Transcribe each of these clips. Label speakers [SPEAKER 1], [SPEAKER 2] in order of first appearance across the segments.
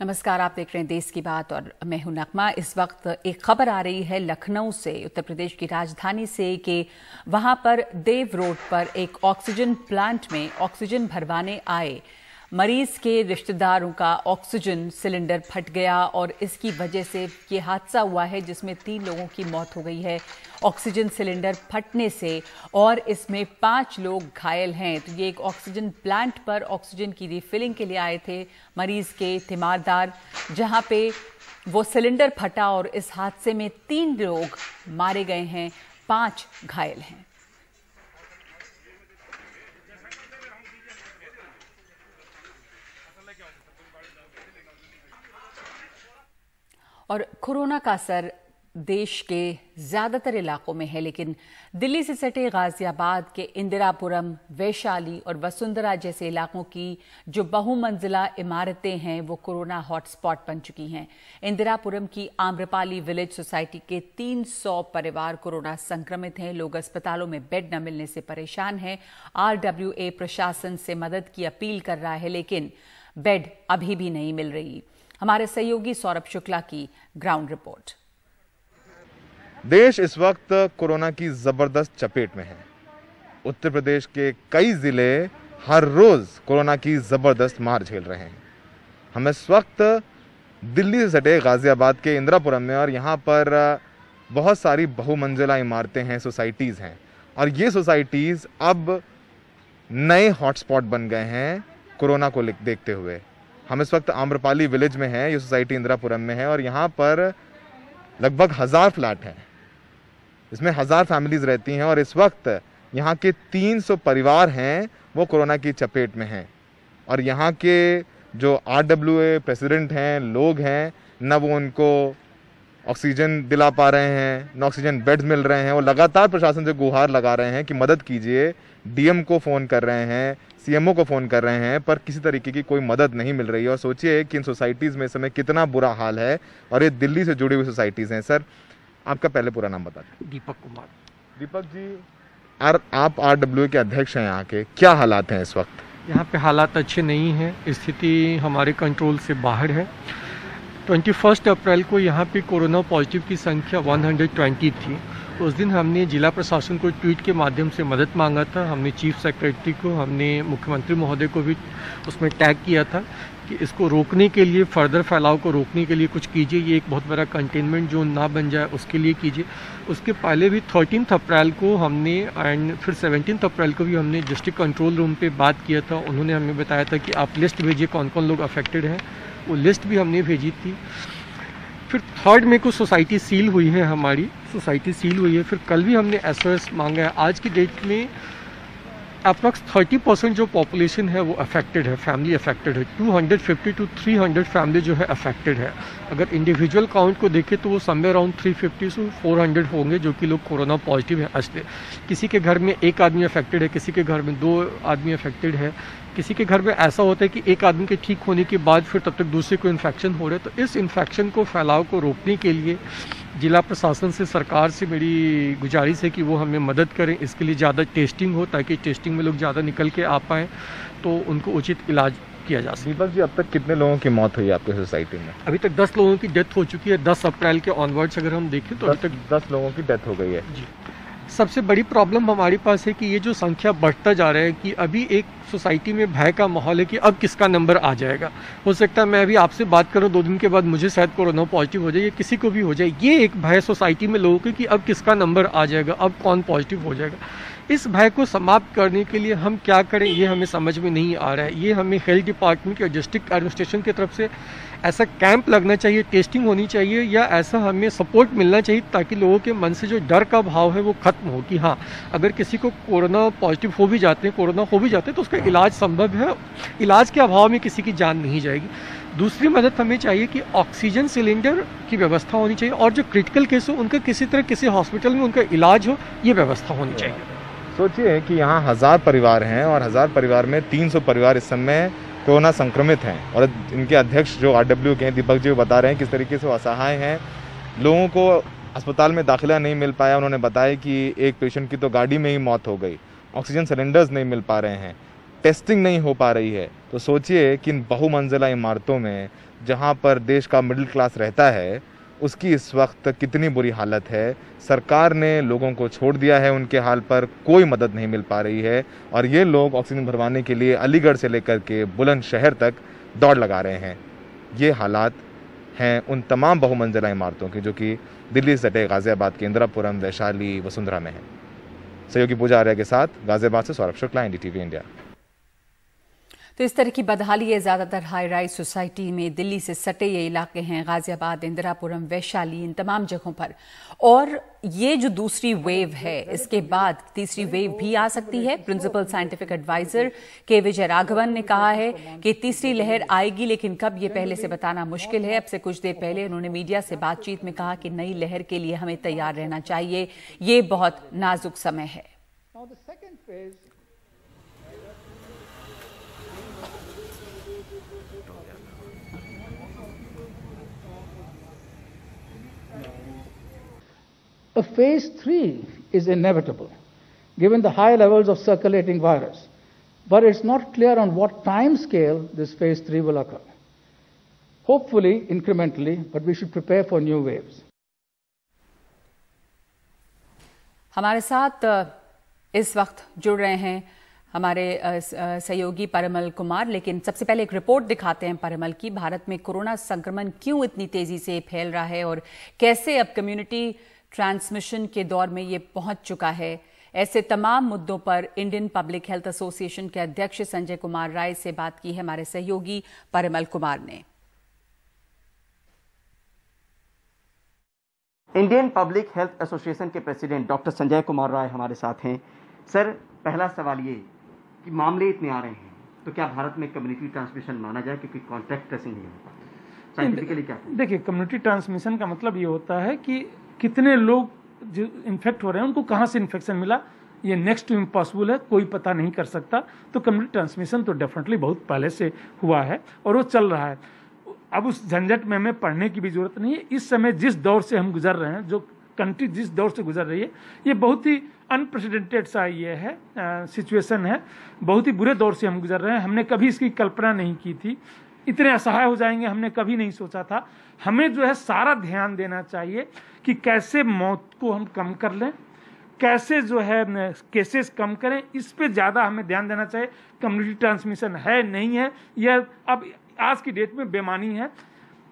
[SPEAKER 1] नमस्कार, आप देख रहे हैं देश की बात और मैं हूं नगमा। इस वक्त एक खबर आ रही है लखनऊ से, उत्तर प्रदेश की राजधानी से, कि वहां पर देव रोड पर एक ऑक्सीजन प्लांट में ऑक्सीजन भरवाने आए मरीज के रिश्तेदारों का ऑक्सीजन सिलेंडर फट गया और इसकी वजह से ये हादसा हुआ है जिसमें 3 लोगों की मौत हो गई है ऑक्सीजन सिलेंडर फटने से, और इसमें 5 लोग घायल हैं। तो ये एक ऑक्सीजन प्लांट पर ऑक्सीजन की रिफिलिंग के लिए आए थे मरीज के तीमारदार, जहां पे वो सिलेंडर फटा और इस हादसे में 3 लोग मारे गए हैं, 5 घायल हैं। और कोरोना का असर देश के ज्यादातर इलाकों में है, लेकिन दिल्ली से सटे गाजियाबाद के इंदिरापुरम, वैशाली और वसुंधरा जैसे इलाकों की जो बहुमंजिला इमारतें हैं वो कोरोना हॉटस्पॉट बन चुकी हैं। इंदिरापुरम की आम्रपाली विलेज सोसाइटी के 300 परिवार कोरोना संक्रमित हैं। लोग अस्पतालों में बेड न मिलने से परेशान हैं। RWA प्रशासन से मदद की अपील कर रहा है, लेकिन बेड अभी भी नहीं मिल रही। हमारे सहयोगी सौरभ शुक्ला की ग्राउंड रिपोर्ट।
[SPEAKER 2] देश इस वक्त कोरोना की जबरदस्त चपेट में है। उत्तर प्रदेश के कई जिले हर रोज कोरोना की जबरदस्त मार झेल रहे हैं। हम इस वक्त दिल्ली से सटे गाजियाबाद के इंदिरापुरम में, और यहाँ पर बहुत सारी बहुमंजिला इमारतें हैं, सोसाइटीज़ हैं, और ये सोसाइटीज़ अब नए हॉटस्पॉट बन गए हैं कोरोना को देखते हुए। हम इस वक्त आम्रपाली विलेज में हैं, ये सोसाइटी इंदिरापुरम में है, और यहाँ पर लगभग 1000 फ्लैट हैं, इसमें 1000 फैमिलीज रहती हैं, और इस वक्त यहाँ के 300 परिवार हैं वो कोरोना की चपेट में हैं। और यहाँ के जो RWA प्रेसिडेंट हैं, लोग हैं, न वो उनको ऑक्सीजन दिला पा रहे हैं, न ऑक्सीजन बेड्स मिल रहे हैं। वो लगातार प्रशासन से गुहार लगा रहे हैं कि मदद कीजिए। DM को फ़ोन कर रहे हैं, CMO को फ़ोन कर रहे हैं, पर किसी तरीके की कोई मदद नहीं मिल रही है। और सोचिए कि इन सोसाइटीज़ में इस समय कितना बुरा हाल है, और ये दिल्ली से जुड़ी हुई सोसाइटीज़ हैं। सर, आपका पहले पूरा नाम बता दें।
[SPEAKER 3] दीपक कुमार।
[SPEAKER 2] दीपक जी, आप RWA के अध्यक्ष हैं, यहाँ के क्या हालात हैं इस वक्त?
[SPEAKER 3] यहाँ पे हालात अच्छे नहीं हैं, स्थिति हमारे कंट्रोल से बाहर है। 21 अप्रैल को यहाँ पे कोरोना पॉजिटिव की संख्या 120 थी। उस दिन हमने जिला प्रशासन को ट्वीट के माध्यम से मदद मांगा था। हमने चीफ सेक्रेटरी को, हमने मुख्यमंत्री महोदय को भी उसमें टैग किया था कि इसको रोकने के लिए, फर्दर फैलाव को रोकने के लिए कुछ कीजिए, ये एक बहुत बड़ा कंटेनमेंट जोन ना बन जाए, उसके लिए कीजिए। उसके पहले भी 13 अप्रैल को हमने, एंड फिर 17 अप्रैल को भी हमने डिस्ट्रिक्ट कंट्रोल रूम पे बात किया था। उन्होंने हमें बताया था कि आप लिस्ट भेजिए कौन कौन लोग अफेक्टेड हैं, वो लिस्ट भी हमने भेजी थी। फिर 3 मई को सोसाइटी सील हुई है, हमारी सोसाइटी सील हुई है। फिर कल भी हमने SOS मांगा है। आज की डेट में अप्रॉक्स 30% जो पॉपुलेशन है वो अफेक्टेड है, फैमिली अफेक्टेड है। 250 to 300 फैमिली जो है अफेक्टेड है। अगर इंडिविजुअल काउंट को देखें तो वो समवेयर अराउंड 350 से 400 होंगे जो कि लोग कोरोना पॉजिटिव है असली। किसी के घर में 1 आदमी अफेक्टेड है, किसी के घर में 2 आदमी अफेक्टेड है, किसी के घर में ऐसा होता है कि एक आदमी के ठीक होने के बाद फिर तब तक दूसरे को इन्फेक्शन हो रहा है। तो इस इन्फेक्शन को, फैलाव को रोकने के लिए जिला प्रशासन से, सरकार से मेरी गुजारिश है कि वो हमें मदद करें। इसके लिए ज़्यादा टेस्टिंग हो, ताकि टेस्टिंग में लोग ज़्यादा निकल के आ पाएँ तो उनको उचित इलाज किया जा सके।
[SPEAKER 2] दीपक जी, अब तक कितने लोगों की मौत हुई आपके सोसाइटी में?
[SPEAKER 3] अभी तक 10 लोगों की डेथ हो चुकी है। 10 अप्रैल के ऑनवर्ड्स अगर हम देखें तो अभी तक
[SPEAKER 2] 10 लोगों की डेथ हो गई है
[SPEAKER 3] जी। सबसे बड़ी प्रॉब्लम हमारे पास है कि ये जो संख्या बढ़ता जा रहा है, कि अभी एक सोसाइटी में भय का माहौल है कि अब किसका नंबर आ जाएगा। हो सकता है मैं अभी आपसे बात करूं, 2 दिन के बाद मुझे शायद कोरोना पॉजिटिव हो जाए, या किसी को भी हो जाए। ये एक भय सोसाइटी में लोगों के कि अब किसका नंबर आ जाएगा, अब कौन पॉजिटिव हो जाएगा। इस भय को समाप्त करने के लिए हम क्या करें, ये हमें समझ में नहीं आ रहा है। ये हमें हेल्थ डिपार्टमेंट या डिस्ट्रिक्ट एडमिनिस्ट्रेशन की तरफ से ऐसा कैंप लगना चाहिए, टेस्टिंग होनी चाहिए, या ऐसा हमें सपोर्ट मिलना चाहिए ताकि लोगों के मन से जो डर का भाव है वो खत्म हो कि हाँ, अगर किसी को कोरोना पॉजिटिव हो भी जाते हैं, कोरोना हो भी जाते हैं, तो उसका इलाज संभव है। इलाज के अभाव में किसी की जान नहीं जाएगी। दूसरी मदद हमें चाहिए कि ऑक्सीजन सिलेंडर की व्यवस्था होनी चाहिए, और जो क्रिटिकल केस हो उनका किसी तरह किसी हॉस्पिटल में उनका इलाज हो, ये व्यवस्था होनी चाहिए।
[SPEAKER 2] सोचिए कि यहाँ 1000 परिवार हैं, और 1000 परिवार में 300 परिवार इस समय कोरोना संक्रमित हैं, और इनके अध्यक्ष जो RWA के हैं, दीपक जी, वो बता रहे हैं किस तरीके से वो असहाय हैं। लोगों को अस्पताल में दाखिला नहीं मिल पाया। उन्होंने बताया कि एक पेशेंट की तो गाड़ी में ही मौत हो गई, ऑक्सीजन सिलेंडर्स नहीं मिल पा रहे हैं, टेस्टिंग नहीं हो पा रही है, तो सोचिए कि इन बहुमंजिला इमारतों में जहां पर देश का मिडिल क्लास रहता है उसकी इस वक्त कितनी बुरी हालत है। सरकार ने लोगों को छोड़ दिया है, उनके हाल पर कोई मदद नहीं मिल पा रही है और ये लोग ऑक्सीजन भरवाने के लिए अलीगढ़ से लेकर के बुलंदशहर तक दौड़ लगा रहे हैं। ये हालात हैं उन तमाम बहुमंजिला इमारतों की जो कि दिल्ली से सटे गाजियाबाद के इंदिरापुरम, वैशाली, वसुंधरा में है। सहयोगी पूजा आर्या के साथ गाजियाबाद से सौरभ शुक्ला, NDTV इंडिया।
[SPEAKER 1] तो इस तरह की बदहाली है ज़्यादातर हाई राइज सोसाइटी में। दिल्ली से सटे ये इलाके हैं, गाजियाबाद, इंदिरापुरम, वैशाली, इन तमाम जगहों पर। और ये जो दूसरी वेव है, इसके बाद तीसरी वेव भी आ सकती है। प्रिंसिपल साइंटिफिक एडवाइजर के विजय राघवन ने कहा है कि तीसरी लहर आएगी, लेकिन कब ये पहले से बताना मुश्किल है। अब से कुछ देर पहले उन्होंने मीडिया से बातचीत में कहा कि नई लहर के लिए हमें तैयार रहना चाहिए, ये बहुत नाजुक समय है।
[SPEAKER 4] A phase 3 is inevitable, given the high levels of circulating virus, but it's not clear on what time scale this phase 3 will occur. Hopefully, incrementally, but we should prepare for new waves.
[SPEAKER 1] हमारे साथ इस वक्त जुड़ रहे हैं हमारे सहयोगी परिमल कुमार, लेकिन सबसे पहले एक रिपोर्ट दिखाते हैं परिमल की। भारत में कोरोना संक्रमण क्यों इतनी तेजी से फैल रहा है और कैसे अब कम्युनिटी ट्रांसमिशन के दौर में ये पहुंच चुका है। ऐसे तमाम मुद्दों पर इंडियन पब्लिक हेल्थ एसोसिएशन के अध्यक्ष संजय कुमार राय से बात की है हमारे सहयोगी परिमल कुमार ने।
[SPEAKER 5] इंडियन पब्लिक हेल्थ एसोसिएशन के प्रेसिडेंट डॉक्टर संजय कुमार राय हमारे साथ हैं। सर, पहला सवाल ये कि मामले इतने आ रहे हैं तो क्या भारत में कम्युनिटी ट्रांसमिशन माना जाए, क्योंकि कॉन्टैक्ट ट्रेसिंग नहीं होता? साइंटिफिकली क्या?
[SPEAKER 6] देखिए, कम्युनिटी ट्रांसमिशन का मतलब ये होता है कि कितने लोग जो इन्फेक्ट हो रहे हैं उनको कहाँ से इन्फेक्शन मिला, ये नेक्स्ट टू इम्पॉसिबल है, कोई पता नहीं कर सकता। तो कम्युनिटी ट्रांसमिशन तो डेफिनेटली बहुत पहले से हुआ है और वो चल रहा है। अब उस झंझट में हमें पढ़ने की भी जरूरत नहीं है। इस समय जिस दौर से हम गुजर रहे हैं, जो कंट्री जिस दौर से गुजर रही है, ये बहुत ही अनप्रेसिडेंटेड सा ये है सिचुएशन है। बहुत ही बुरे दौर से हम गुजर रहे हैं। हमने कभी इसकी कल्पना नहीं की थी, इतने असहाय हो जाएंगे हमने कभी नहीं सोचा था। हमें जो है सारा ध्यान देना चाहिए कि कैसे मौत को हम कम कर लें, कैसे जो है केसेस कम करें, इस पे ज़्यादा हमें ध्यान देना चाहिए। कम्युनिटी ट्रांसमिशन है नहीं है, यह अब आज की डेट में बेमानी है।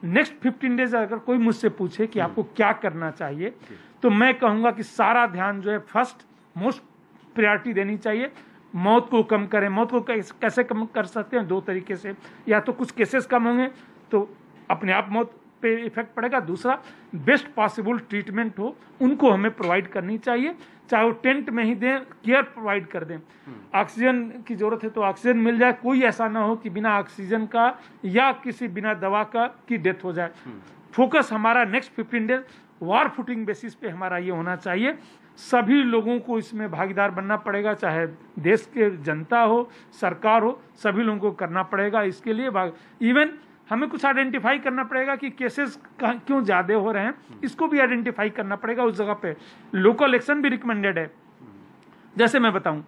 [SPEAKER 6] नेक्स्ट 15 डेज अगर कोई मुझसे पूछे कि आपको क्या करना चाहिए, तो मैं कहूँगा कि सारा ध्यान जो है फर्स्ट मोस्ट प्रायोरिटी देनी चाहिए, मौत को कम करें। मौत को कैसे कम कर सकते हैं? 2 तरीके से। या तो कुछ केसेस कम होंगे तो अपने आप मौत पे इफेक्ट पड़ेगा, दूसरा बेस्ट पॉसिबल ट्रीटमेंट हो उनको हमें प्रोवाइड करनी चाहिए, चाहे वो टेंट में ही दें, केयर प्रोवाइड कर दें। ऑक्सीजन की जरूरत है तो ऑक्सीजन मिल जाए, कोई ऐसा ना हो कि बिना ऑक्सीजन का या किसी बिना दवा का की डेथ हो जाए। फोकस हमारा next 15 days war footing basis पे हमारा ये होना चाहिए। सभी लोगों को इसमें भागीदार बनना पड़ेगा, चाहे देश के जनता हो, सरकार हो, सभी लोगों को करना पड़ेगा। इसके लिए इवन हमें कुछ आइडेंटिफाई करना पड़ेगा कि केसेस क्यों ज़्यादा हो रहे हैं, इसको भी आइडेंटिफाई करना पड़ेगा। उस जगह पे लोकल एक्शन भी रिकमेंडेड है। जैसे मैं बताऊं,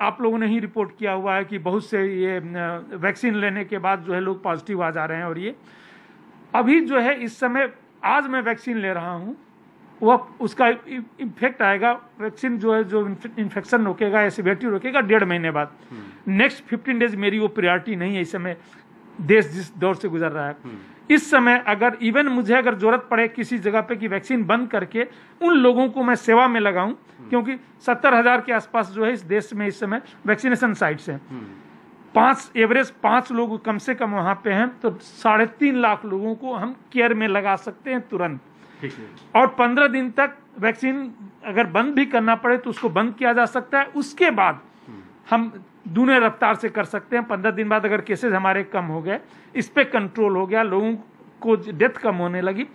[SPEAKER 6] आप लोगों ने ही रिपोर्ट किया हुआ है कि बहुत से ये वैक्सीन लेने के बाद जो है लोग पॉजिटिव आ जा रहे हैं। और ये अभी जो है इस समय आज मैं वैक्सीन ले रहा हूँ, वह उसका इफेक्ट आएगा, वैक्सीन जो है जो इन्फेक्शन रोकेगा या सिवियरिटी रोकेगा 1.5 महीने बाद। नेक्स्ट 15 डेज मेरी वो प्रायोरिटी नहीं है इस समय, देश जिस दौर से गुजर रहा है। इस समय अगर इवन मुझे अगर जरूरत पड़े किसी जगह पे कि वैक्सीन बंद करके उन लोगों को मैं सेवा में लगाऊं, क्योंकि 70,000 के आसपास जो है इस देश में इस समय वैक्सीनेशन साइट्स हैं। 5 लोग कम से कम वहां पे हैं, तो 3.5 लाख लोगों को हम केयर में लगा सकते हैं तुरंत। और 15 दिन तक वैक्सीन अगर बंद भी करना पड़े तो उसको बंद किया जा सकता है। उसके बाद हम दूने रफ्तार से कर सकते हैं। 15 दिन बाद अगर केसेस हमारे कम हो गए, इस पे कंट्रोल हो गया, लोगों को डेथ कम होने लगी,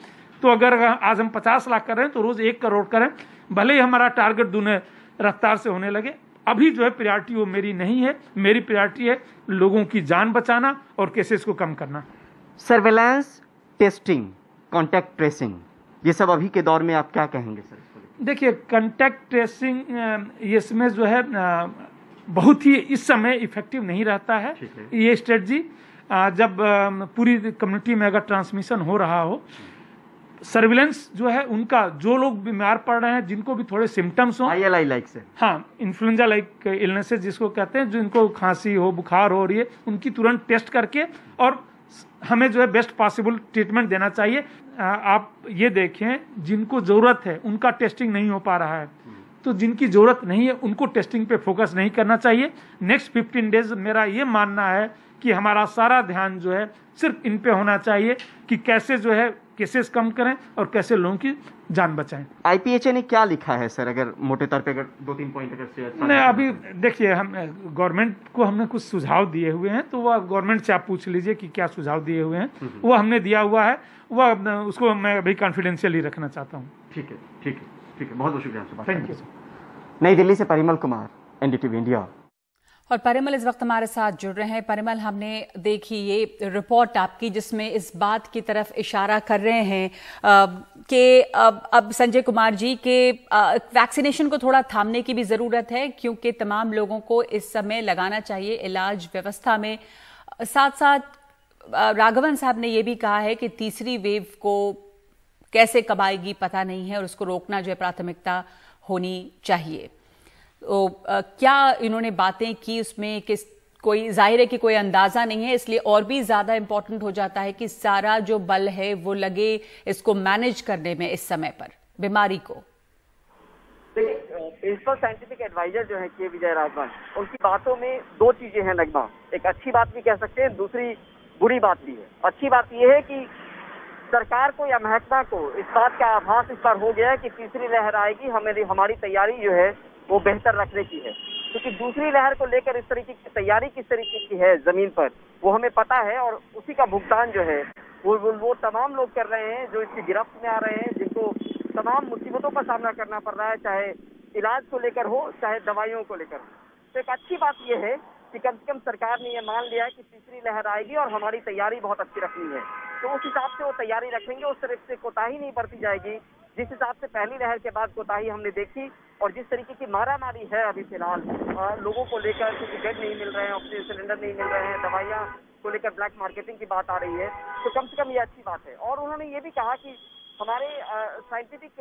[SPEAKER 6] तो अगर आज हम 50 लाख कर रहे हैं तो रोज 1 करोड़ करें, भले ही हमारा टारगेट दूने रफ्तार से होने लगे। अभी जो है प्रायोरिटी वो मेरी नहीं है, मेरी प्रायोरिटी है लोगों की जान बचाना और केसेस को कम करना।
[SPEAKER 5] सर्वेलेंस, टेस्टिंग, कॉन्टैक्ट ट्रेसिंग, ये सब अभी के दौर में आप क्या कहेंगे सर?
[SPEAKER 6] देखिए, कॉन्टैक्ट ट्रेसिंग इसमें जो है बहुत ही इस समय इफेक्टिव नहीं रहता है ये स्ट्रेटजी। जब पूरी कम्युनिटी में अगर ट्रांसमिशन हो रहा हो, सर्विलेंस जो है उनका, जो लोग बीमार पड़ रहे हैं, जिनको भी थोड़े सिम्टम्स हो,
[SPEAKER 5] ILI लाइक से,
[SPEAKER 6] हाँ, इन्फ्लुएंजा लाइक इलनेसेस जिसको कहते हैं, जिनको खांसी हो, बुखार हो रही है, उनकी तुरंत टेस्ट करके और हमें जो है बेस्ट पॉसिबल ट्रीटमेंट देना चाहिए। आप ये देखें, जिनको जरूरत है उनका टेस्टिंग नहीं हो पा रहा है, तो जिनकी जरूरत नहीं है उनको टेस्टिंग पे फोकस नहीं करना चाहिए। नेक्स्ट 15 डेज मेरा ये मानना है कि हमारा सारा ध्यान जो है सिर्फ इन पे होना चाहिए कि कैसे जो है केसेस कम करें और कैसे लोगों की जान बचाएं।
[SPEAKER 5] IPHA ने क्या लिखा है सर, अगर मोटे तौर पे अगर 2-3 पॉइंट अगर शेयर?
[SPEAKER 6] नहीं, अभी देखिए, हम गवर्नमेंट को हमने कुछ सुझाव दिए हुए हैं, तो वह गवर्नमेंट से आप पूछ लीजिए कि क्या सुझाव दिए हुए हैं, वो हमने दिया हुआ है, वह उसको मैं अभी कॉन्फिडेंशियली रखना चाहता हूँ।
[SPEAKER 5] ठीक है, ठीक है, ठीक है, बहुत बहुत शुक्रिया आपसे।
[SPEAKER 6] Thank you.
[SPEAKER 5] नई दिल्ली से परिमल कुमार, NDTV इंडिया।
[SPEAKER 1] और परिमल इस वक्त हमारे साथ जुड़ रहे हैं। परिमल, हमने देखी ये रिपोर्ट आपकी जिसमें इस बात की तरफ इशारा कर रहे हैं कि अब संजय कुमार जी के वैक्सीनेशन को थोड़ा थामने की भी ज़रूरत है, क्योंकि तमाम लोगों को इस समय लगाना चाहिए इलाज व्यवस्था में। साथ साथ राघवन साहब ने यह भी कहा है कि तीसरी वेव को कैसे कब आएगी पता नहीं है और उसको रोकना जो है प्राथमिकता होनी चाहिए। तो क्या इन्होंने बातें की उसमें, किस कोई जाहिर है कि कोई अंदाजा नहीं है, इसलिए और भी ज्यादा इंपॉर्टेंट हो जाता है कि सारा जो बल है वो लगे इसको मैनेज करने में इस समय पर बीमारी को।
[SPEAKER 7] देखिए, प्रिंसिपल साइंटिफिक एडवाइजर जो है के विजय राघवन, उनकी बातों में दो चीजें हैं नगमा। एक अच्छी बात भी कह सकते हैं, दूसरी बुरी बात भी है। अच्छी बात यह है कि सरकार को या महकमा को इस बात का आभास इस बार हो गया है कि तीसरी लहर आएगी, हमारी तैयारी जो है वो बेहतर रखने की है, क्योंकि दूसरी लहर को लेकर इस तरीके की तैयारी किस तरीके की है जमीन पर वो हमें पता है, और उसी का भुगतान जो है वो तमाम लोग कर रहे हैं जो इसकी गिरफ्त में आ रहे हैं, जिनको तमाम मुसीबतों का सामना करना पड़ रहा है, चाहे इलाज को लेकर हो, चाहे दवाइयों को लेकर हो। तो एक अच्छी बात यह है कि कम से कम सरकार ने यह मान लिया है कि तीसरी लहर आएगी और हमारी तैयारी बहुत अच्छी रखनी है, तो उस हिसाब से वो तैयारी रखेंगे। उस तरह से कोताही नहीं बरती जाएगी जिस हिसाब से पहली लहर के बाद कोताही हमने देखी, और जिस तरीके की मारामारी है अभी फिलहाल लोगों को लेकर, क्योंकि बेड नहीं मिल रहे हैं, ऑक्सीजन सिलेंडर नहीं मिल रहे हैं, दवाइयाँ को लेकर ब्लैक मार्केटिंग की बात आ रही है, तो कम से कम ये अच्छी बात है। और उन्होंने ये भी कहा कि हमारे साइंटिफिक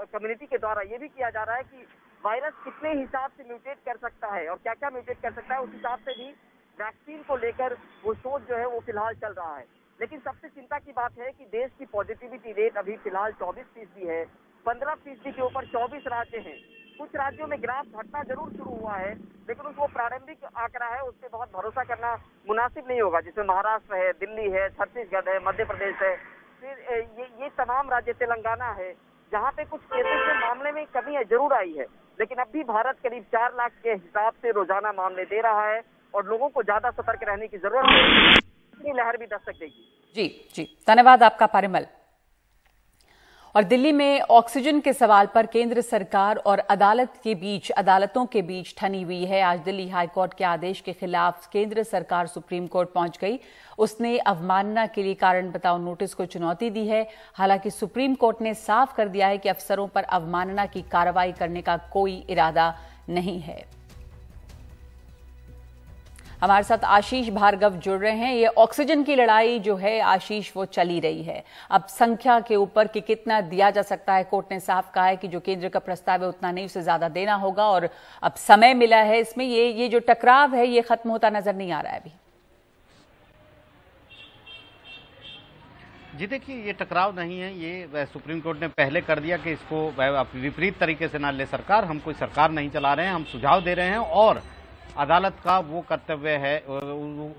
[SPEAKER 7] कम्युनिटी के द्वारा ये भी किया जा रहा है कि वायरस कितने हिसाब से म्यूटेट कर सकता है और क्या क्या म्यूटेट कर सकता है, उस हिसाब से भी वैक्सीन को लेकर वो शोध जो है वो फिलहाल चल रहा है। लेकिन सबसे चिंता की बात है कि देश की पॉजिटिविटी रेट अभी फिलहाल 24% है, 15% के ऊपर 24 राज्य हैं। कुछ राज्यों में ग्राफ घटना जरूर शुरू हुआ है, लेकिन उसको प्रारंभिक आंकड़ा है, उस पर बहुत भरोसा करना मुनासिब नहीं होगा, जिसमें महाराष्ट्र है, दिल्ली है, छत्तीसगढ़ है, मध्य प्रदेश है, फिर ये तमाम राज्य, तेलंगाना है, जहाँ पे कुछ केसेस में मामले में कमी जरूर आई है, लेकिन अब भी भारत करीब 4 लाख के हिसाब से रोजाना मामले दे रहा है और लोगों को ज्यादा सतर्क रहने की जरूरत है। लहर भी दस्तक देगी। जी
[SPEAKER 1] जी, धन्यवाद आपका परिमल। और दिल्ली में ऑक्सीजन के सवाल पर केंद्र सरकार और अदालतों के बीच ठनी हुई है। आज दिल्ली हाईकोर्ट के आदेश के खिलाफ केंद्र सरकार सुप्रीम कोर्ट पहुंच गई। उसने अवमानना के लिए कारण बताओ नोटिस को चुनौती दी है। हालांकि सुप्रीम कोर्ट ने साफ कर दिया है कि अफसरों पर अवमानना की कार्रवाई करने का कोई इरादा नहीं है। हमारे साथ आशीष भार्गव जुड़ रहे हैं। ये ऑक्सीजन की लड़ाई जो है आशीष वो चली रही है। अब संख्या के ऊपर कि कितना दिया जा सकता है, कोर्ट ने साफ कहा है कि जो केंद्र का प्रस्ताव है उतना नहीं, उसे ज्यादा देना होगा और अब समय मिला है इसमें। ये जो टकराव है ये खत्म होता नजर नहीं आ रहा है अभी।
[SPEAKER 8] जी देखिए, ये टकराव नहीं है, ये सुप्रीम कोर्ट ने पहले कर दिया कि इसको विपरीत तरीके से ना ले सरकार। हम कोई सरकार नहीं चला रहे हैं, हम सुझाव दे रहे हैं और अदालत का वो कर्तव्य है,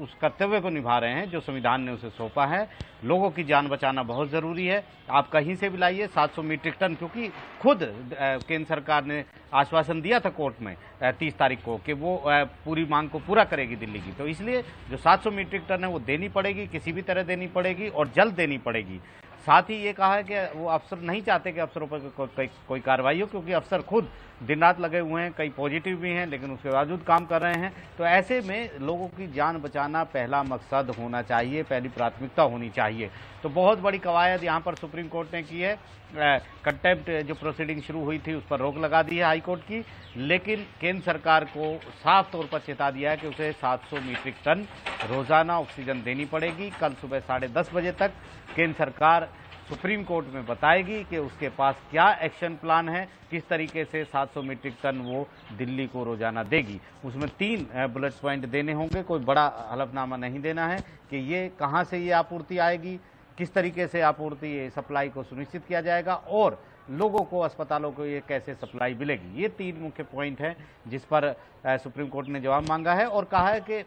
[SPEAKER 8] उस कर्तव्य को निभा रहे हैं जो संविधान ने उसे सौंपा है। लोगों की जान बचाना बहुत जरूरी है। आप कहीं से भी लाइए 700 मीट्रिक टन, क्योंकि खुद केंद्र सरकार ने आश्वासन दिया था कोर्ट में 30 तारीख को कि वो पूरी मांग को पूरा करेगी दिल्ली की, तो इसलिए जो 700 मीट्रिक टन है वो देनी पड़ेगी, किसी भी तरह देनी पड़ेगी और जल्द देनी पड़ेगी। साथ ही ये कहा है कि वो अफसर नहीं चाहते कि अफसरों पर कोई कार्रवाई हो, क्योंकि अफसर खुद दिन रात लगे हुए हैं, कई पॉजिटिव भी हैं लेकिन उसके बावजूद काम कर रहे हैं। तो ऐसे में लोगों की जान बचाना पहला मकसद होना चाहिए, पहली प्राथमिकता होनी चाहिए। तो बहुत बड़ी कवायद यहाँ पर सुप्रीम कोर्ट ने की है। कंटेम्प्ट जो प्रोसीडिंग शुरू हुई थी उस पर रोक लगा दी है हाई कोर्ट की, लेकिन केंद्र सरकार को साफ तौर पर चेता दिया है कि उसे 700 मीट्रिक टन रोजाना ऑक्सीजन देनी पड़ेगी। कल सुबह 10:30 बजे तक केंद्र सरकार सुप्रीम कोर्ट में बताएगी कि उसके पास क्या एक्शन प्लान है, किस तरीके से 700 मीट्रिक टन वो दिल्ली को रोजाना देगी। उसमें 3 बुलेट पॉइंट देने होंगे, कोई बड़ा हलफनामा नहीं देना है कि ये कहाँ से ये आपूर्ति आएगी, किस तरीके से आपूर्ति सप्लाई को सुनिश्चित किया जाएगा और लोगों को, अस्पतालों को ये कैसे सप्लाई मिलेगी। ये 3 मुख्य पॉइंट हैं जिस पर सुप्रीम कोर्ट ने जवाब मांगा है और कहा है कि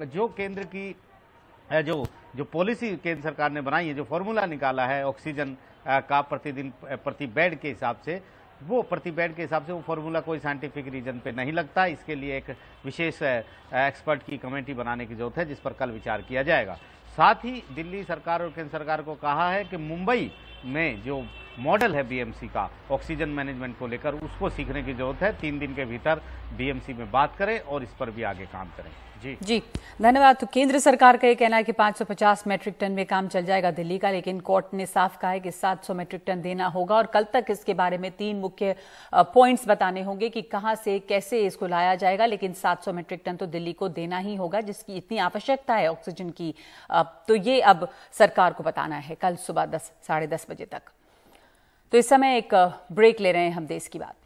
[SPEAKER 8] जो केंद्र की जो पॉलिसी केंद्र सरकार ने बनाई है, जो फॉर्मूला निकाला है ऑक्सीजन का प्रतिदिन प्रति बेड के हिसाब से, वो प्रति बेड के हिसाब से वो फॉर्मूला कोई साइंटिफिक रीजन पे नहीं लगता। इसके लिए एक विशेष एक्सपर्ट की कमेटी बनाने की जरूरत है जिस पर कल विचार किया जाएगा। साथ ही दिल्ली सरकार और केंद्र सरकार को कहा है कि मुंबई में जो मॉडल है बीएमसी का ऑक्सीजन मैनेजमेंट को लेकर, उसको सीखने की जरूरत है। 3 दिन के भीतर बीएमसी में बात करें और इस पर भी आगे काम करें। जी
[SPEAKER 1] धन्यवाद। तो केंद्र सरकार का ये कहना है कि 550 मैट्रिक टन में काम चल जाएगा दिल्ली का, लेकिन कोर्ट ने साफ कहा है कि 700 मैट्रिक टन देना होगा और कल तक इसके बारे में 3 मुख्य पॉइंट्स बताने होंगे कि कहां से कैसे इसको लाया जाएगा, लेकिन 700 मैट्रिक टन तो दिल्ली को देना ही होगा जिसकी इतनी आवश्यकता है ऑक्सीजन की। तो ये अब सरकार को बताना है कल सुबह 10-10:30 बजे तक। तो इस समय एक ब्रेक ले रहे हैं हम देश की बात में।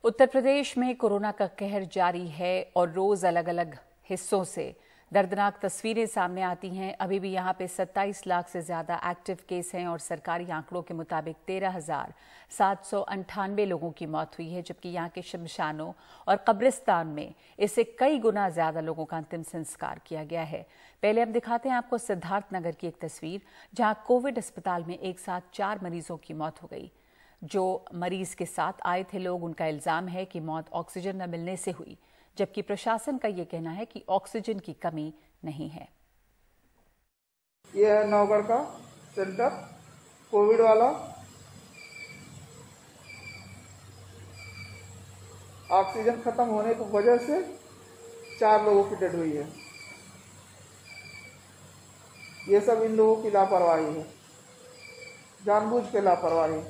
[SPEAKER 1] उत्तर प्रदेश में कोरोना का कहर जारी है और रोज अलग अलग हिस्सों से दर्दनाक तस्वीरें सामने आती हैं। अभी भी यहां पे 27 लाख से ज्यादा एक्टिव केस हैं और सरकारी आंकड़ों के मुताबिक 13,798 लोगों की मौत हुई है, जबकि यहां के शमशानों और कब्रिस्तान में इससे कई गुना ज्यादा लोगों का अंतिम संस्कार किया गया है। पहले हम दिखाते हैं आपको सिद्धार्थनगर की एक तस्वीर, जहां कोविड अस्पताल में एक साथ 4 मरीजों की मौत हो गई। जो मरीज के साथ आए थे लोग, उनका इल्जाम है कि मौत ऑक्सीजन न मिलने से हुई, जबकि प्रशासन का यह कहना है कि ऑक्सीजन की कमी नहीं है।
[SPEAKER 9] यह है नौगढ़ का सेंटर कोविड वाला। ऑक्सीजन खत्म होने की वजह से 4 लोगों की डेथ हुई है। ये सब इन लोगों की लापरवाही है, जानबूझ के लापरवाही।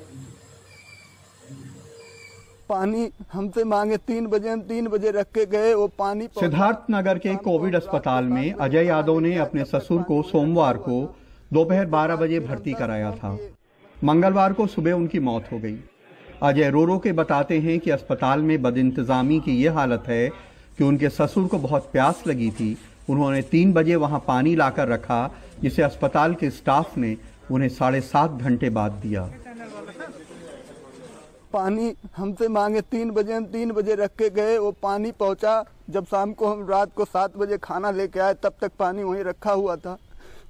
[SPEAKER 10] पानी हमसे मांगे 3 बजे, हम 3 बजे रख के गए, वो पानी।
[SPEAKER 11] सिद्धार्थनगर के कोविड अस्पताल में अजय यादव ने अपने ससुर को सोमवार को दोपहर 12 बजे भर्ती कराया था। मंगलवार को सुबह उनकी मौत हो गई। अजय रो रो के बताते हैं कि अस्पताल में बदइंतजामी की ये हालत है कि उनके ससुर को बहुत प्यास लगी थी। उन्होंने 3 बजे वहां पानी लाकर रखा, जिसे अस्पताल के स्टाफ ने उन्हें 7.5 घंटे बाद दिया।
[SPEAKER 10] पानी हमसे मांगे 3 बजे, हम 3 बजे रख के गए, वो पानी पहुंचा। जब शाम को हम रात को 7 बजे खाना लेके आए, तब तक पानी वहीं रखा हुआ था।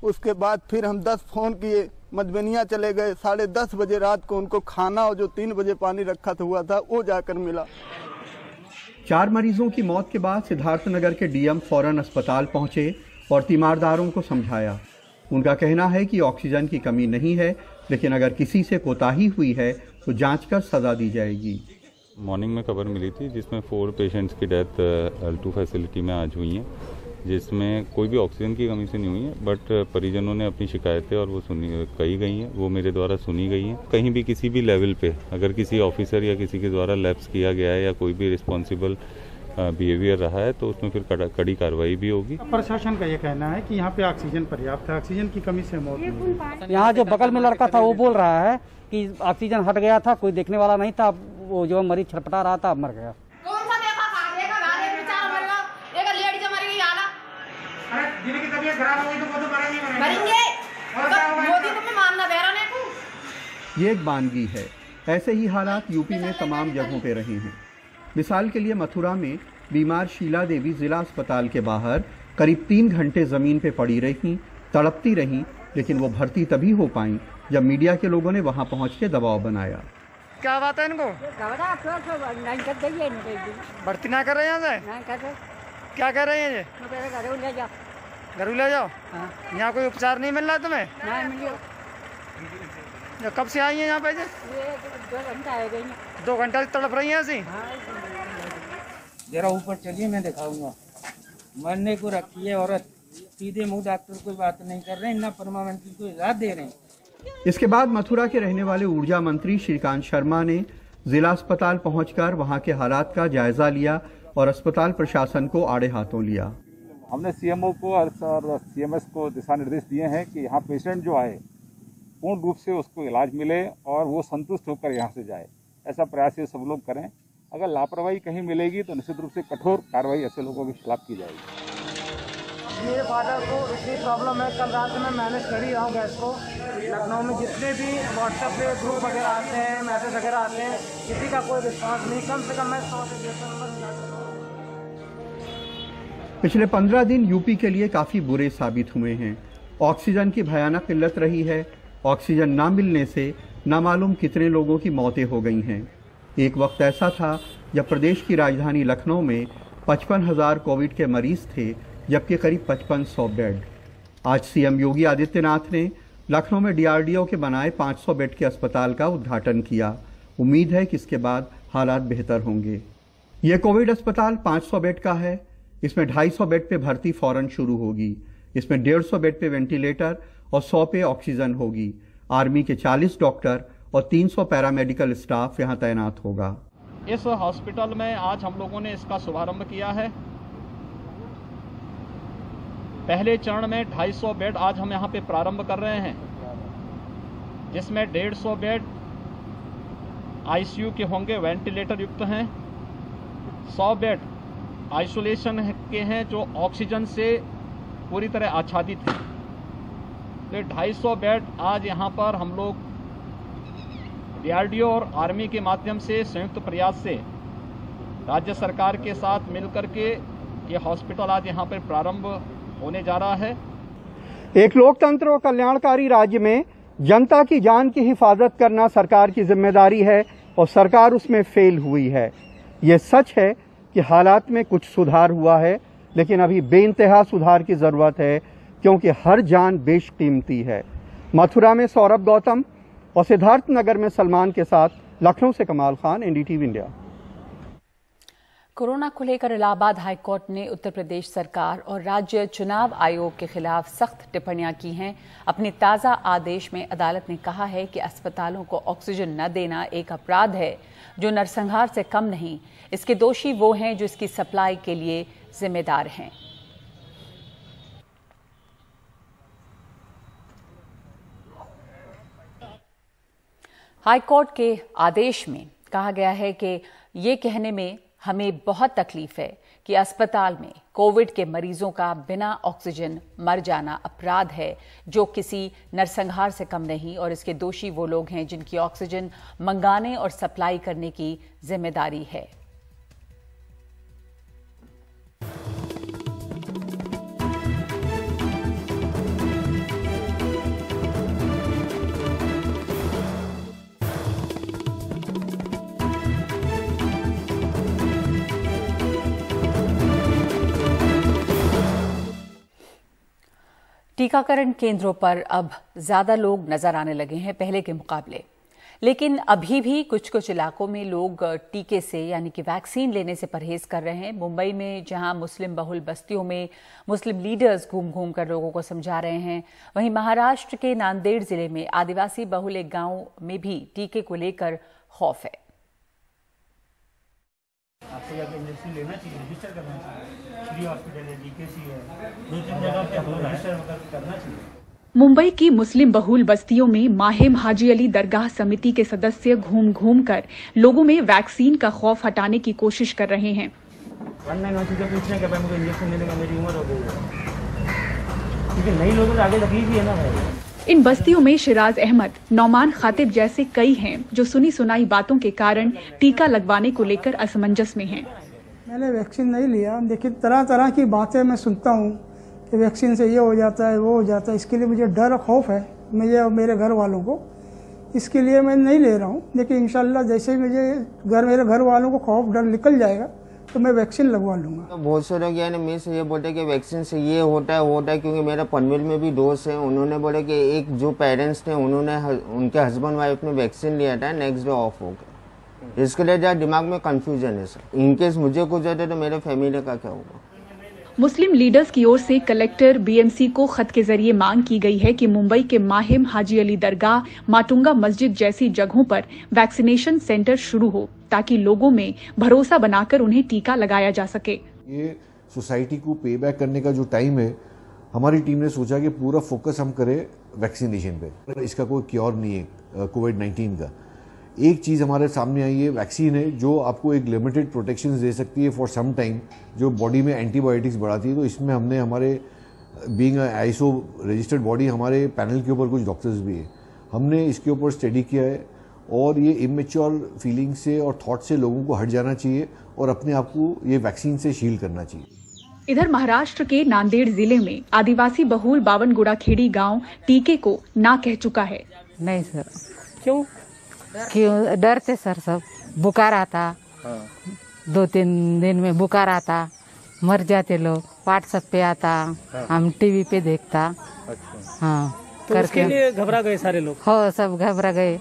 [SPEAKER 10] उसके बाद फिर हम 10 फोन किए, मधुबनिया चले गए। 10:30 बजे रात को उनको खाना और जो 3 बजे पानी रखा हुआ था वो जाकर मिला।
[SPEAKER 11] 4 मरीजों की मौत के बाद सिद्धार्थनगर के डीएम फौरन अस्पताल पहुंचे और तीमारदारों को समझाया। उनका कहना है कि ऑक्सीजन की कमी नहीं है, लेकिन अगर किसी से कोताही हुई है तो जांच कर सजा दी जाएगी।
[SPEAKER 12] मॉर्निंग में खबर मिली थी जिसमें 4 पेशेंट्स की डेथ L2 फैसिलिटी में आज हुई हैं, जिसमें कोई भी ऑक्सीजन की कमी से नहीं हुई है, बट परिजनों ने अपनी शिकायतें और वो कही गई हैं, वो मेरे द्वारा सुनी गई हैं। कहीं भी किसी भी लेवल पे अगर किसी ऑफिसर या किसी के द्वारा लैप्स किया गया है या कोई भी रिस्पॉन्सिबल बिहेवियर रहा है तो उसमें फिर कड़ी कार्रवाई भी होगी।
[SPEAKER 13] प्रशासन का ये कहना है कि यहाँ पे ऑक्सीजन पर्याप्त है, ऑक्सीजन की कमी से मौत नहीं।
[SPEAKER 14] यहाँ जो बगल में लड़का था वो बोल रहा है कि ऑक्सीजन हट गया था, कोई देखने वाला नहीं था, वो जो मरीज छटपटा रहा था मर गया।
[SPEAKER 9] जिनकी तबीयत खराब हो गई तो वो तो मरेंगे। मोदी को भी मानना दे रहा है।
[SPEAKER 11] ये एक बानगी है। ऐसे ही हालात यूपी में तमाम जगहों पे रहे हैं। मिसाल के लिए मथुरा में बीमार शीला देवी जिला अस्पताल के बाहर करीब 3 घंटे जमीन पे पड़ी रहीं, तड़पती रहीं, लेकिन वो भर्ती तभी हो पाई जब मीडिया के लोगों ने वहां पहुंच के दबाव बनाया।
[SPEAKER 15] क्या बात है इनको? भर्ती ना कर रहे हैं यहाँ से? क्या कह रहे हैं ये? घर ले जाओ। यहाँ कोई उपचार नहीं मिल रहा तुम्हें? कब से आई है यहाँ पे? 2 घंटा से तड़प रही है ऐसी?
[SPEAKER 16] जरा ऊपर चलिए, मैं दिखाऊंगा। मरने को रखी है औरत, सीधे मुंह डॉक्टर कोई बात नहीं कर रहे हैं, ना परमानेंट को इलाज दे रहे हैं।
[SPEAKER 11] इसके बाद मथुरा के रहने वाले ऊर्जा मंत्री श्रीकांत शर्मा ने जिला अस्पताल पहुंचकर वहां के हालात का जायजा लिया और अस्पताल प्रशासन को आड़े हाथों लिया।
[SPEAKER 17] हमने सीएमओ को और सीएमएस को दिशा निर्देश दिए हैं कि यहाँ पेशेंट जो आए पूर्ण रूप से उसको इलाज मिले और वो संतुष्ट होकर यहाँ से जाए। ऐसा प्रयास ये सब लोग करें। अगर लापरवाही कहीं मिलेगी तो निश्चित रूप से कठोर कार्रवाई ऐसे लोगों के खिलाफ की जाएगी।
[SPEAKER 15] मेरे फादर को इतनी प्रॉब्लम है, कल रात में मैनेज कर ही रहा हूँ गैस को। लखनऊ में जितने भी व्हाट्सएप पे ग्रुप वगैरह आते हैं, मैसेज वगैरह आते हैं, किसी का कोई रिस्पॉन्स नहीं। कम से कम मैं 100 से 150 नंबर।
[SPEAKER 11] पिछले 15 दिन यूपी के लिए काफ़ी बुरे साबित हुए हैं। ऑक्सीजन की भयानक किल्लत रही है। ऑक्सीजन ना मिलने से ना मालूम कितने लोगों की मौतें हो गई हैं। एक वक्त ऐसा था जब प्रदेश की राजधानी लखनऊ में 55,000 कोविड के मरीज थे, जबकि करीब 5500 बेड। आज सीएम योगी आदित्यनाथ ने लखनऊ में डीआरडीओ के बनाए 500 बेड के अस्पताल का उद्घाटन किया। उम्मीद है कि इसके बाद हालात बेहतर होंगे। ये कोविड अस्पताल 500 बेड का है। इसमें 250 बेड पे भर्ती फौरन शुरू होगी। इसमें 150 बेड पे वेंटिलेटर और 100 पे ऑक्सीजन होगी। आर्मी के 40 डॉक्टर और 300 पैरामेडिकल स्टाफ यहाँ तैनात होगा।
[SPEAKER 18] इस हॉस्पिटल में आज हम लोगों ने इसका शुभारंभ किया है। पहले चरण में 250 बेड आज हम यहाँ पे प्रारंभ कर रहे हैं, जिसमें 150 बेड आईसीयू के होंगे, वेंटिलेटर युक्त हैं। 100 बेड आइसोलेशन के हैं जो ऑक्सीजन से पूरी तरह आच्छादित हैं। तो 250 बेड आज यहाँ पर हम लोग डीआरडीओ और आर्मी के माध्यम से संयुक्त प्रयास से राज्य सरकार के साथ मिलकर के ये हॉस्पिटल आज यहाँ पर प्रारंभ होने जा रहा है।
[SPEAKER 11] एक लोकतंत्र और कल्याणकारी राज्य में जनता की जान की हिफाजत करना सरकार की जिम्मेदारी है और सरकार उसमें फेल हुई है। ये सच है कि हालात में कुछ सुधार हुआ है, लेकिन अभी बेइंतहा सुधार की जरूरत है, क्योंकि हर जान बेशकीमती है। मथुरा में सौरभ गौतम और सिद्धार्थ नगर में सलमान के साथ लखनऊ से कमाल खान, एनडीटीवी इंडिया।
[SPEAKER 1] कोरोना को लेकर इलाहाबाद हाईकोर्ट ने उत्तर प्रदेश सरकार और राज्य चुनाव आयोग के खिलाफ सख्त टिप्पणियां की हैं। अपने ताज़ा आदेश में अदालत ने कहा है कि अस्पतालों को ऑक्सीजन न देना एक अपराध है जो नरसंहार से कम नहीं। इसके दोषी वो हैं जो इसकी सप्लाई के लिए जिम्मेदार हैं। हाईकोर्ट के आदेश में कहा गया है कि ये कहने में हमें बहुत तकलीफ है कि अस्पताल में कोविड के मरीजों का बिना ऑक्सीजन मर जाना अपराध है जो किसी नरसंहार से कम नहीं, और इसके दोषी वो लोग हैं जिनकी ऑक्सीजन मंगाने और सप्लाई करने की जिम्मेदारी है। टीकाकरण केंद्रों पर अब ज्यादा लोग नजर आने लगे हैं पहले के मुकाबले, लेकिन अभी भी कुछ कुछ इलाकों में लोग टीके से यानी कि वैक्सीन लेने से परहेज कर रहे हैं। मुंबई में जहां मुस्लिम बहुल बस्तियों में मुस्लिम लीडर्स घूम घूम कर लोगों को समझा रहे हैं, वहीं महाराष्ट्र के नांदेड़ जिले में आदिवासी बहुल एक गांव में भी टीके को लेकर खौफ है।
[SPEAKER 19] आपको जाके इंजेक्शन लेना चाहिए, रजिस्टर करना चाहिए। श्री हॉस्पिटल है, डीकेसी है, 2-3 जगह पे आपको रजिस्टर करना चाहिए।
[SPEAKER 20] मुंबई की मुस्लिम बहुल बस्तियों में माहिम हाजी अली दरगाह समिति के सदस्य घूम घूम कर लोगों में वैक्सीन का खौफ हटाने की कोशिश कर रहे हैं।
[SPEAKER 19] 1980 से पूछने के बाद मुझे इंजेक्शन लेने का मेरी उम्र हो गई है, क्योंकि नई लोगों को आगे तकलीफ ही है ना भाई।
[SPEAKER 20] इन बस्तियों में शिराज अहमद, नौमान खातिब जैसे कई हैं जो सुनी सुनाई बातों के कारण टीका लगवाने को लेकर असमंजस में हैं।
[SPEAKER 13] मैंने वैक्सीन नहीं लिया। देखिए तरह तरह की बातें मैं सुनता हूँ कि वैक्सीन से ये हो जाता है, वो हो जाता है। इसके लिए मुझे डर और खौफ है मुझे और मेरे घर वालों को, इसके लिए मैं नहीं ले रहा हूँ। लेकिन इंशाल्लाह जैसे ही मेरे घर वालों को खौफ डर निकल जाएगा तो मैं वैक्सीन लगवा लूँगा।
[SPEAKER 21] तो बहुत से लोग यानी मैं से ये बोलते कि वैक्सीन से ये होता है क्योंकि मेरा पनवेल में भी दोस्त है, उन्होंने बोले कि एक जो पेरेंट्स थे उन्होंने उनके हस्बैंड वाइफ ने वैक्सीन लिया था, नेक्स्ट डे ऑफ हो गया। इसके लिए जरा दिमाग में कंफ्यूजन है सर। इनकेस मुझे कुछ होता तो मेरे फैमिली का क्या होगा।
[SPEAKER 20] मुस्लिम लीडर्स की ओर से कलेक्टर बीएमसी को खत के जरिए मांग की गई है कि मुंबई के माहिम हाजी अली दरगाह, माटुंगा मस्जिद जैसी जगहों पर वैक्सीनेशन सेंटर शुरू हो ताकि लोगों में भरोसा बनाकर उन्हें टीका लगाया जा सके।
[SPEAKER 22] ये सोसाइटी को पे बैक करने का जो टाइम है, हमारी टीम ने सोचा कि पूरा फोकस हम करें वैक्सीनेशन पे। इसका कोई क्योर नहीं है कोविड-19 का। एक चीज़ हमारे सामने आई है, वैक्सीन है जो आपको एक लिमिटेड प्रोटेक्शन दे सकती है फॉर सम टाइम, जो बॉडी में एंटीबायोटिक्स बढ़ाती है। तो इसमें हमने हमारे बीइंग आईएसओ रजिस्टर्ड बॉडी, हमारे पैनल के ऊपर कुछ डॉक्टर्स भी है, हमने इसके ऊपर स्टडी किया है और ये इमेच्योर फीलिंग से और थॉट से लोगों को हट जाना चाहिए और अपने आप को ये वैक्सीन से शील्ड करना चाहिए।
[SPEAKER 20] इधर महाराष्ट्र के नांदेड़ जिले में आदिवासी बहुल बावनगुड़ा खेड़ी गांव टीके को ना कह चुका है।
[SPEAKER 23] नहीं सर। क्यों डरते सर, सब बुखार आता, 2-3 दिन में बुखार आता, मर जाते लोग, व्हाट्सएप पे आता, हम टीवी पे देखता। हाँ,
[SPEAKER 19] तो उसके लिए घबरा गए सारे लोग।
[SPEAKER 23] हो, सब घबरा गए।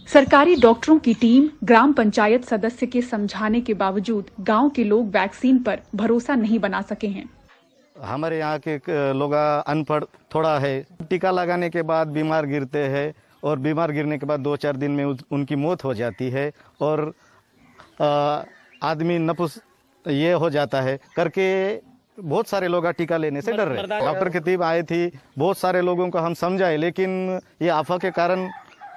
[SPEAKER 20] सरकारी डॉक्टरों की टीम ग्राम पंचायत सदस्य के समझाने के बावजूद गांव के लोग वैक्सीन पर भरोसा नहीं बना सके हैं।
[SPEAKER 24] हमारे यहाँ के लोग अनपढ़ थोड़ा है, टीका लगाने के बाद बीमार गिरते हैं और बीमार गिरने के बाद 2-4 दिन में उनकी मौत हो जाती है और आदमी नपुंसक ये हो जाता है करके बहुत सारे लोग टीका लेने से डर रहे। डॉक्टर की टीम आई थी, बहुत सारे लोगों को हम समझाए, लेकिन ये अफवाह के कारण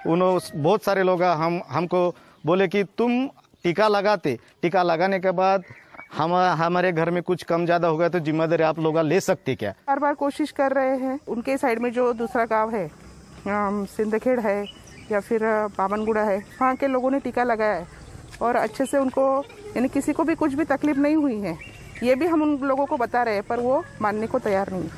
[SPEAKER 24] उन्होंने बहुत सारे लोग हमको बोले कि तुम टीका लगाते, टीका लगाने के बाद हमारे घर में कुछ कम ज्यादा हो गया तो जिम्मेदारी आप लोग ले सकते क्या।
[SPEAKER 25] बार बार कोशिश कर रहे हैं। उनके साइड में जो दूसरा गांव है, सिंदखेड़ है या फिर बावनगुड़ा है, वहाँ के लोगों ने टीका लगाया है और अच्छे से उनको यानी किसी को भी कुछ भी तकलीफ नहीं हुई है। ये भी हम उन लोगों को बता रहे हैं पर वो मानने को तैयार नहीं।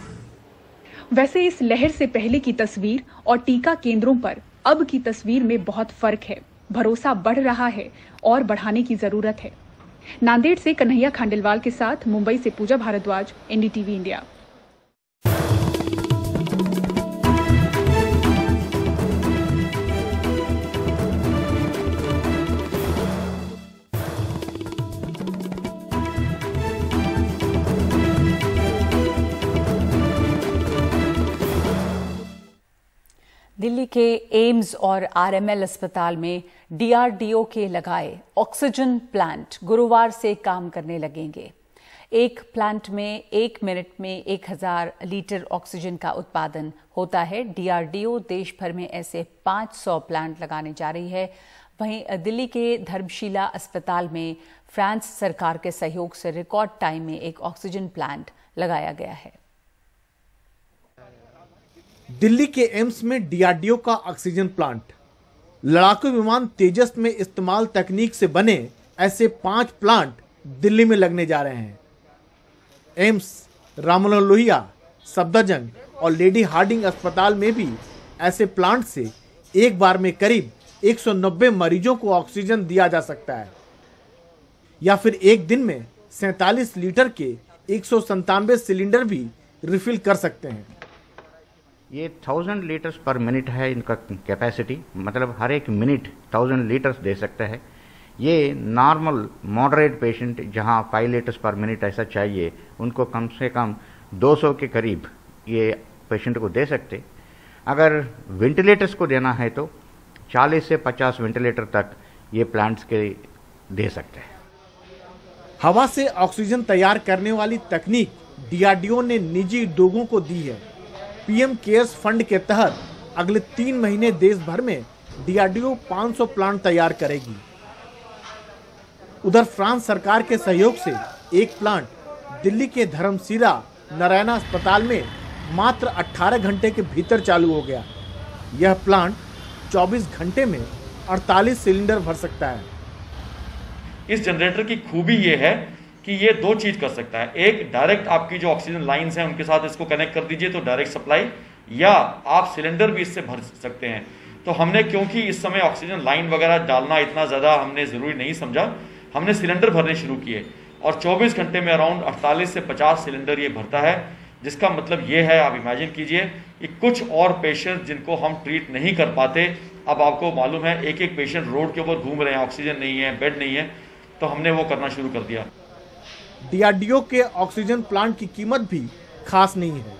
[SPEAKER 20] वैसे इस लहर से पहले की तस्वीर और टीका केंद्रों पर अब की तस्वीर में बहुत फर्क है। भरोसा बढ़ रहा है और बढ़ाने की जरूरत है। नांदेड़ से कन्हैया खांडेलवाल के साथ मुंबई से पूजा भारद्वाज, एनडीटीवी इंडिया। दिल्ली के एम्स और आरएमएल अस्पताल में डीआरडीओ के लगाए ऑक्सीजन प्लांट गुरुवार से काम करने लगेंगे। एक प्लांट में 1 मिनट में 1000 लीटर ऑक्सीजन का उत्पादन होता है। डीआरडीओ देश भर में ऐसे 500 प्लांट लगाने जा रही है। वहीं दिल्ली के धर्मशिला अस्पताल में फ्रांस सरकार के सहयोग से रिकॉर्ड टाइम में एक ऑक्सीजन प्लांट लगाया गया है।
[SPEAKER 26] दिल्ली के एम्स में डीआरडीओ का ऑक्सीजन प्लांट, लड़ाकू विमान तेजस में इस्तेमाल तकनीक से बने ऐसे 5 प्लांट दिल्ली में लगने जा रहे हैं। एम्स, राममनोहर लोहिया, सफदरजंग और लेडी हार्डिंग अस्पताल में भी ऐसे प्लांट से एक बार में करीब 190 मरीजों को ऑक्सीजन दिया जा सकता है या फिर एक दिन में 47 लीटर के 197 सिलेंडर भी रिफिल कर सकते हैं।
[SPEAKER 27] ये 1000 लीटर्स पर मिनट है इनका कैपेसिटी, मतलब हर एक मिनट 1000 लीटर्स दे सकता है। ये नॉर्मल मॉडरेट पेशेंट जहां 5 लीटर्स पर मिनट ऐसा चाहिए, उनको कम से कम 200 के करीब ये पेशेंट को दे सकते। अगर वेंटिलेटर्स को देना है तो 40 से 50 वेंटिलेटर तक ये प्लांट्स के दे सकते हैं।
[SPEAKER 26] हवा से ऑक्सीजन तैयार करने वाली तकनीक डीआरडीओ ने निजी उद्योगों को दी है। पीएम केयर्स फंड के तहत अगले 3 महीने देश भर में डीआरडीओ 500 प्लांट तैयार करेगी। उधर फ्रांस सरकार के सहयोग से एक प्लांट दिल्ली के धर्मशिला नारायणा अस्पताल में मात्र 18 घंटे के भीतर चालू हो गया। यह प्लांट 24 घंटे में 48 सिलेंडर भर सकता है।
[SPEAKER 28] इस जनरेटर की खूबी यह है
[SPEAKER 2] कि ये दो चीज़ कर सकता है। एक, डायरेक्ट आपकी जो ऑक्सीजन लाइन्स हैं उनके साथ इसको कनेक्ट कर दीजिए तो डायरेक्ट सप्लाई, या आप सिलेंडर भी इससे भर सकते हैं। तो हमने, क्योंकि इस समय ऑक्सीजन लाइन वगैरह डालना इतना ज़्यादा हमने ज़रूरी नहीं समझा, हमने सिलेंडर भरने शुरू किए और 24 घंटे में अराउंड 48 से 50 सिलेंडर ये भरता है। जिसका मतलब ये है, आप इमेजिन कीजिए कि कुछ और पेशेंट जिनको हम ट्रीट नहीं कर पाते, अब आपको मालूम है एक एक पेशेंट रोड के ऊपर घूम रहे हैं, ऑक्सीजन नहीं है, बेड नहीं है, तो हमने वो करना शुरू कर दिया।
[SPEAKER 26] डीआरडीओ के ऑक्सीजन प्लांट की कीमत भी खास नहीं है,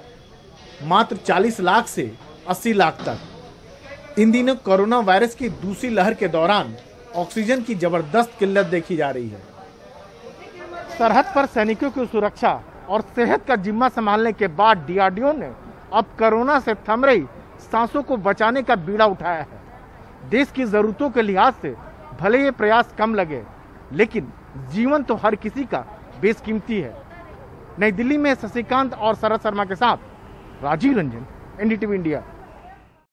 [SPEAKER 26] मात्र 40 लाख से 80 लाख तक। इन दिनों कोरोना वायरस की दूसरी लहर के दौरान ऑक्सीजन की जबरदस्त किल्लत देखी जा रही है। सरहद पर सैनिकों की सुरक्षा और सेहत का जिम्मा संभालने के बाद डीआरडीओ ने अब कोरोना से थम रही सांसों को बचाने का बीड़ा उठाया है। देश की जरूरतों के लिहाज से भले ये प्रयास कम लगे, लेकिन जीवन तो हर किसी का बेशकीमती है। नई दिल्ली में शशिकांत और शरद शर्मा के साथ राजीव रंजन, एनडीटीवी इंडिया।